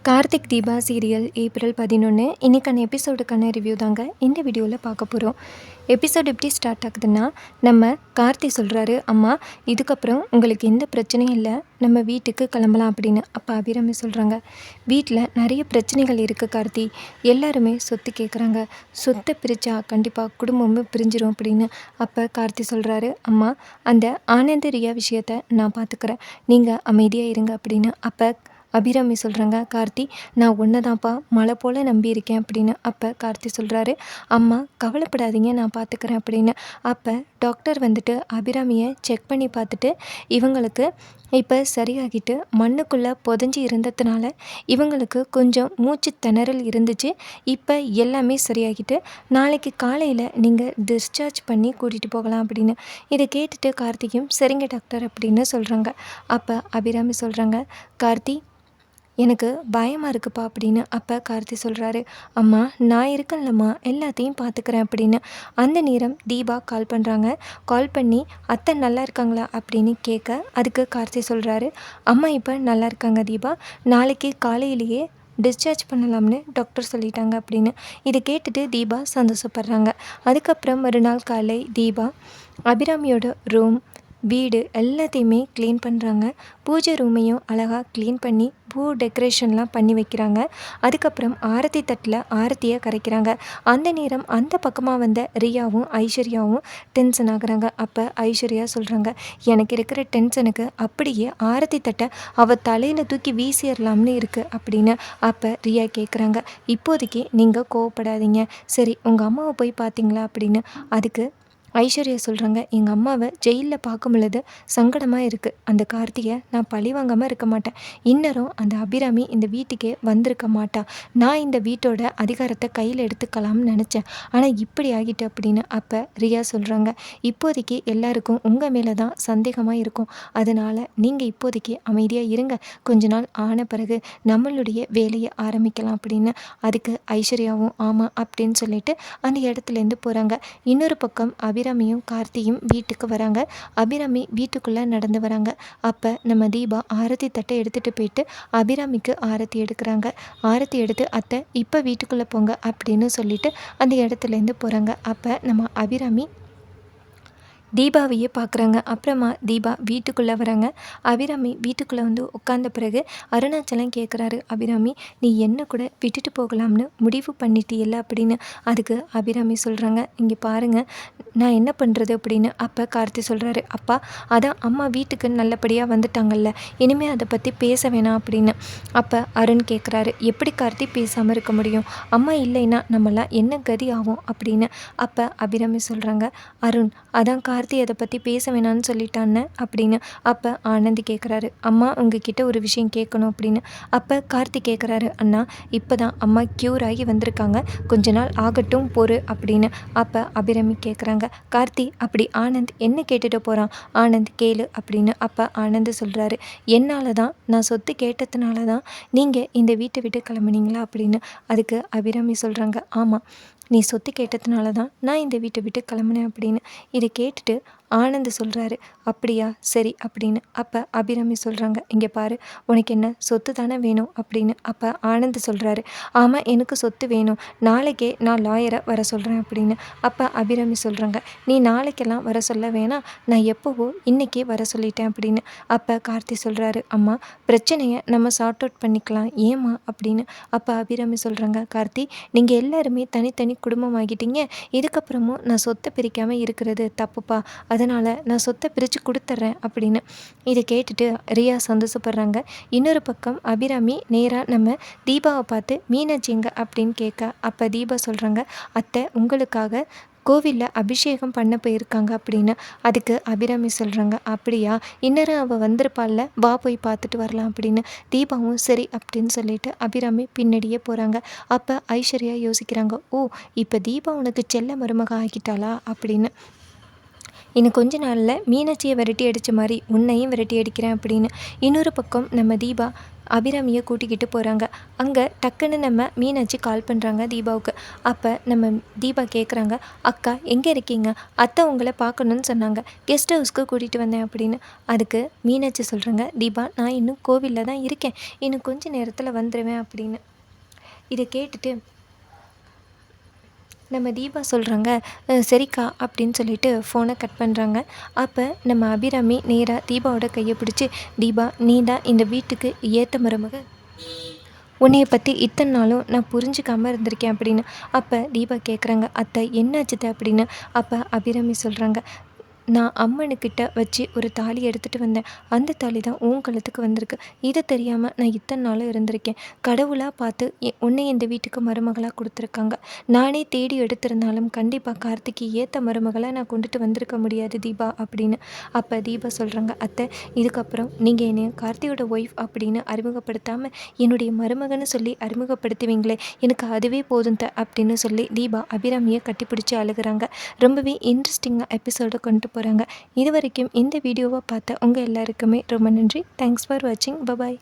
Karthik Deepa serial April 11 இன்றைக்கான எபிசோடுக்கான review தாங்க இந்த வீடியோவில் பார்க்க போகிறோம். எபிசோடு எப்படி ஸ்டார்ட் ஆகுதுன்னா, நம்ம கார்த்தி சொல்கிறாரு, அம்மா இதுக்கப்புறம் உங்களுக்கு எந்த பிரச்சனையும் இல்லை, நம்ம வீட்டுக்கு கிளம்பலாம் அப்படின்னு. அப்போ அபிராமி சொல்கிறாங்க, வீட்டில் நிறைய பிரச்சனைகள் இருக்குது கார்த்தி, எல்லாருமே சொத்து கேட்குறாங்க, சொத்தை பிரித்தா கண்டிப்பாக குடும்பமும் பிரிஞ்சிரும் அப்படின்னு. அப்போ கார்த்தி சொல்கிறாரு, அம்மா அந்த ஆனந்த ரியா விஷயத்தை நான் பார்த்துக்கிறேன், நீங்கள் அமைதியாக இருங்க அப்படின்னு. அப்போ அபிராமி சொல்கிறாங்க, கார்த்தி நான் ஒன்று தான்ப்பா மழை போல் நம்பியிருக்கேன் அப்படின்னு. அப்போ கார்த்தி சொல்கிறாரு, அம்மா கவலைப்படாதீங்க நான் பார்த்துக்கிறேன் அப்படின்னு. அப்போ டாக்டர் வந்துட்டு அபிராமியை செக் பண்ணி பார்த்துட்டு இவங்களுக்கு இப்போ சரியாகிட்டு மண்ணுக்குள்ளே புதஞ்சி இருந்ததுனால இவங்களுக்கு கொஞ்சம் மூச்சு திணறல் இருந்துச்சு, இப்போ எல்லாமே சரியாகிட்டு நாளைக்கு காலையில் நீங்கள் டிஸ்சார்ஜ் பண்ணி கூட்டிகிட்டு போகலாம் அப்படின்னு. இதை கேட்டுட்டு கார்த்திக்கும் சரிங்க டாக்டர் அப்படின்னு சொல்கிறாங்க. அப்போ அபிராமி சொல்கிறாங்க, கார்த்தி எனக்கு பயமாக இருக்குப்பா அப்படின்னு. அப்போ கார்த்தி சொல்கிறாரு, அம்மா நான் இருக்கேன்லம்மா எல்லாத்தையும் பார்த்துக்கிறேன் அப்படின்னு. அந்த நேரம் தீபா கால் பண்ணுறாங்க. கால் பண்ணி அத்தை நல்லா இருக்காங்களா அப்படின்னு கேட்க அதுக்கு கார்த்தி சொல்கிறாரு, அம்மா இப்போ நல்லா இருக்காங்க தீபா, நாளைக்கு காலையிலேயே டிஸ்சார்ஜ் பண்ணலாம்னு டாக்டர் சொல்லிட்டாங்க அப்படின்னு. இதை கேட்டுட்டு தீபா சந்தோஷப்படுறாங்க. அதுக்கப்புறம் மறுநாள் காலை தீபா அபிராமியோட ரூம் வீடு எல்லாத்தையுமே க்ளீன் பண்ணுறாங்க. பூஜை ரூமையும் அழகாக க்ளீன் பண்ணி பூ டெக்கரேஷன்லாம் பண்ணி வைக்கிறாங்க. அதுக்கப்புறம் ஆரத்தி தட்டில் ஆரத்தியை கரைக்கிறாங்க. அந்த நேரம் அந்த பக்கமாக வந்த ரியாவும் ஐஸ்வர்யாவும் டென்ஷன் ஆகுறாங்க. அப்போ ஐஸ்வர்யா சொல்கிறாங்க, எனக்கு இருக்கிற டென்ஷனுக்கு அப்படியே ஆரத்தி தட்டை அவள் தலையில் தூக்கி வீசிடலாம்னு இருக்குது அப்படின்னு. அப்போ ரியா கேட்குறாங்க, இப்போதைக்கு நீங்கள் கோவப்படாதீங்க, சரி உங்கள் அம்மாவை போய் பார்த்தீங்களா அப்படின்னு. அதுக்கு ஐஸ்வர்யா சொல்கிறாங்க, எங்கள் அம்மாவை ஜெயிலில் பார்க்கும் பொழுது சங்கடமாக இருக்குது, அந்த கார்த்திகை நான் பழி வாங்காமல் இருக்க மாட்டேன், இன்னரும் அந்த அபிராமி இந்த வீட்டுக்கே வந்திருக்க மாட்டா, நான் இந்த வீட்டோட அதிகாரத்தை கையில் எடுத்துக்கலாம்னு நினச்சேன், ஆனால் இப்படி ஆகிட்டு அப்படின்னு. அப்போ ரியா சொல்கிறாங்க, இப்போதைக்கு எல்லாருக்கும் உங்கள் மேலே தான் சந்தேகமாக இருக்கும், அதனால் நீங்கள் இப்போதைக்கு அமைதியாக இருங்க, கொஞ்ச நாள் ஆன பிறகு நம்மளுடைய வேலையை ஆரம்பிக்கலாம் அப்படின்னு. அதுக்கு ஐஸ்வர்யாவும் ஆமாம் அப்படின்னு சொல்லிட்டு அந்த இடத்துலேருந்து போகிறாங்க. இன்னொரு பக்கம் அபிராமியும் கார்த்தியும் வீட்டுக்கு வராங்க. அபிராமி வீட்டுக்குள்ளே நடந்து வராங்க. அப்போ நம்ம தீபா ஆரத்தி தட்டை எடுத்துகிட்டு போயிட்டு அபிராமிக்கு ஆரத்தி எடுக்கிறாங்க. ஆரத்தி எடுத்து அத்தை இப்போ வீட்டுக்குள்ளே போங்க அப்படின்னு சொல்லிட்டு அந்த இடத்துலேருந்து போகிறாங்க. அப்போ நம்ம அபிராமி தீபாவையே பார்க்குறாங்க. அப்புறமா தீபா வீட்டுக்குள்ளே வராங்க. அபிராமி வீட்டுக்குள்ளே வந்து உட்கார்ந்த பிறகு அருணாச்சலம் கேட்குறாரு, அபிராமி நீ என்ன கூட விட்டுட்டு போகலாம்னு முடிவு பண்ணிட்டியல்ல அப்படின்னு. அதுக்கு அபிராமி சொல்கிறாங்க, இங்கே பாருங்கள் நான் என்ன பண்ணுறது அப்படின்னு. அப்போ கார்த்தி சொல்கிறாரு, அப்பா அதான் அம்மா வீட்டுக்கு நல்லபடியாக வந்துட்டாங்கல்ல, இனிமேல் அதை பற்றி பேச வேணாம் அப்படின்னு. அப்போ அருண் கேட்குறாரு, எப்படி கார்த்தி பேசாமல் இருக்க முடியும், அம்மா இல்லைன்னா நம்மளாம் என்ன கதி ஆகும் அப்படின்னு. அப்போ அபிராமி சொல்கிறாங்க, அருண் அதான் கார்த்தி அதை பற்றி பேச வேணான்னு சொல்லிட்டான்னு அப்படின்னு. அப்போ ஆனந்தி கேட்குறாரு, அம்மா உங்ககிட்ட ஒரு விஷயம் கேட்கணும் அப்படின்னு. அப்போ கார்த்தி கேட்குறாரு, அண்ணா இப்போ தான் அம்மா க்யூர் ஆகி வந்திருக்காங்க, கொஞ்ச நாள் ஆகட்டும் பொறு அப்படின்னு. அப்போ அபிராமி கேட்குறாங்க, கார்த்தி அப்படி ஆனந்த் என்ன கேட்டுட்டு போகிறான், ஆனந்த் கேளு அப்படின்னு. அப்போ ஆனந்த் சொல்கிறாரு, என்னால் தான் நான் சொத்து கேட்டதுனால தான் நீங்கள் இந்த வீட்டை விட்டு கிளம்புனீங்களா அப்படின்னு. அதுக்கு அபிராமி சொல்கிறாங்க, ஆமாம் நீ சொத்து கேட்டதுனால தான் நான் இந்த வீட்டை விட்டு கிளம்புனேன் அப்படின்னு. இதை கேட்டுட்டு ஆனந்த் சொல்கிறாரு, அப்படியா சரி அப்படின்னு. அப்போ அபிராமி சொல்கிறாங்க, இங்கே பாரு உனக்கு என்ன சொத்து தானே வேணும் அப்படின்னு. அப்போ ஆனந்த் சொல்கிறாரு, ஆமாம் எனக்கு சொத்து வேணும், நாளைக்கே நான் லாயரை வர சொல்கிறேன் அப்படின்னு. அப்போ அபிராமி சொல்கிறாங்க, நீ நாளைக்கெல்லாம் வர சொல்ல வேணாம், நான் எப்போவோ இன்றைக்கே வர சொல்லிட்டேன் அப்படின்னு. அப்போ கார்த்தி சொல்கிறாரு, அம்மா பிரச்சனையை நம்ம சார்ட் அவுட் பண்ணிக்கலாம் ஏம்மா அப்படின்னு. அப்போ அபிராமி சொல்கிறாங்க, கார்த்தி நீங்கள் எல்லாருமே தனித்தனி குடும்பம் ஆகிட்டீங்க, இதுக்கப்புறமும் நான் சொத்தை பிரிக்காமல் இருக்கிறது தப்புப்பா, அதனால் நான் சொத்தை பிரித்து கொடுத்துட்றேன் அப்படின்னு. இதை கேட்டுட்டு ரியா சந்தோஷப்படுறாங்க. இன்னொரு பக்கம் அபிராமி நேராக நம்ம தீபாவை பார்த்து மீனாட்சி எங்க அப்படின்னு கேட்க, அப்போ தீபா சொல்கிறாங்க, அத்தை உங்களுக்காக கோவிலில் அபிஷேகம் பண்ண போயிருக்காங்க அப்படின்னு. அதுக்கு அபிராமி சொல்கிறாங்க, அப்படியா இன்னரும் அவள் வந்திருப்பாள்ல, வா போய் பார்த்துட்டு வரலாம் அப்படின்னு. தீபாவும் சரி அப்படின்னு சொல்லிட்டு அபிராமி பின்னாடியே போகிறாங்க. அப்போ ஐஸ்வர்யா யோசிக்கிறாங்க, ஓ இப்போ தீபா உனக்கு செல்ல மருமக ஆகிட்டாளா அப்படின்னு. இன்னும் கொஞ்ச நாளில் மீனாட்சியை விரட்டி அடித்த மாதிரி உன்னையும் விரட்டி அடிக்கிறேன் அப்படின்னு. இன்னொரு பக்கம் நம்ம தீபா அபிராமியை கூட்டிக்கிட்டு போகிறாங்க. அங்கே டக்குன்னு நம்ம மீனாட்சி கால் பண்ணுறாங்க தீபாவுக்கு. அப்போ நம்ம தீபா கேட்குறாங்க, அக்கா எங்கே இருக்கீங்க? அத்தை உங்களை பார்க்கணுன்னு சொன்னாங்க, கெஸ்ட் ஹவுஸ்க்கு கூட்டிகிட்டு வந்தேன் அப்படின்னு. அதுக்கு மீனாட்சி சொல்கிறாங்க, தீபா நான் இன்னும் கோவிலில் தான் இருக்கேன், இன்னும் கொஞ்சம் நேரத்தில் வந்துடுவேன் அப்படின்னு. இதை கேட்டுட்டு நம்ம தீபா சொல்கிறாங்க, சரிக்கா அப்படின்னு சொல்லிட்டு ஃபோனை கட் பண்ணுறாங்க. அப்போ நம்ம அபிராமி நேராக தீபாவோட கையை பிடிச்சி, தீபா நீ தான் இந்த வீட்டுக்கு ஏற்ற மருமக, உன்னைய பற்றி இத்தனை நாளும் நான் புரிஞ்சுக்காமல் இருந்திருக்கேன் அப்படின்னு. அப்போ தீபா கேட்குறாங்க, அத்தை என்னாச்சுது அப்படின்னு. அப்போ அபிராமி சொல்கிறாங்க, நான் அம்மனுக்கிட்ட வச்சு ஒரு தாலி எடுத்துகிட்டு வந்தேன், அந்த தாலி தான் உன் கழுத்துக்கு வந்திருக்கு. இதை தெரியாமல் நான் இத்தனை நாளும் இருந்திருக்கேன். கடவுளாக பார்த்து உன்னை இந்த வீட்டுக்கு மருமகளாக கொடுத்துருக்காங்க. நானே தேடி எடுத்திருந்தாலும் கண்டிப்பாக கார்த்திக்கு ஏற்ற மருமகளாக நான் கொண்டுட்டு வந்திருக்க முடியாது தீபா அப்படின்னு. அப்போ தீபா சொல்கிறாங்க, அத்தை இதுக்கப்புறம் நீங்கள் என்னை கார்த்தியோட ஒய்ஃப் அப்படின்னு அறிமுகப்படுத்தாமல் என்னுடைய மருமகன்னு சொல்லி அறிமுகப்படுத்துவீங்களே, எனக்கு அதுவே போதும் அப்படின்னு சொல்லி தீபா அபிராமியை கட்டிப்பிடிச்சி அழுகிறாங்க. ரொம்பவே இன்ட்ரெஸ்டிங்காக எபிசோடை கொண்டு போகிறாங்க. இது வரைக்கும் இந்த வீடியோவை பார்த்த உங்கள் எல்லாருக்குமே ரொம்ப நன்றி. தேங்க்ஸ் ஃபார் வாட்சிங். பபாய்.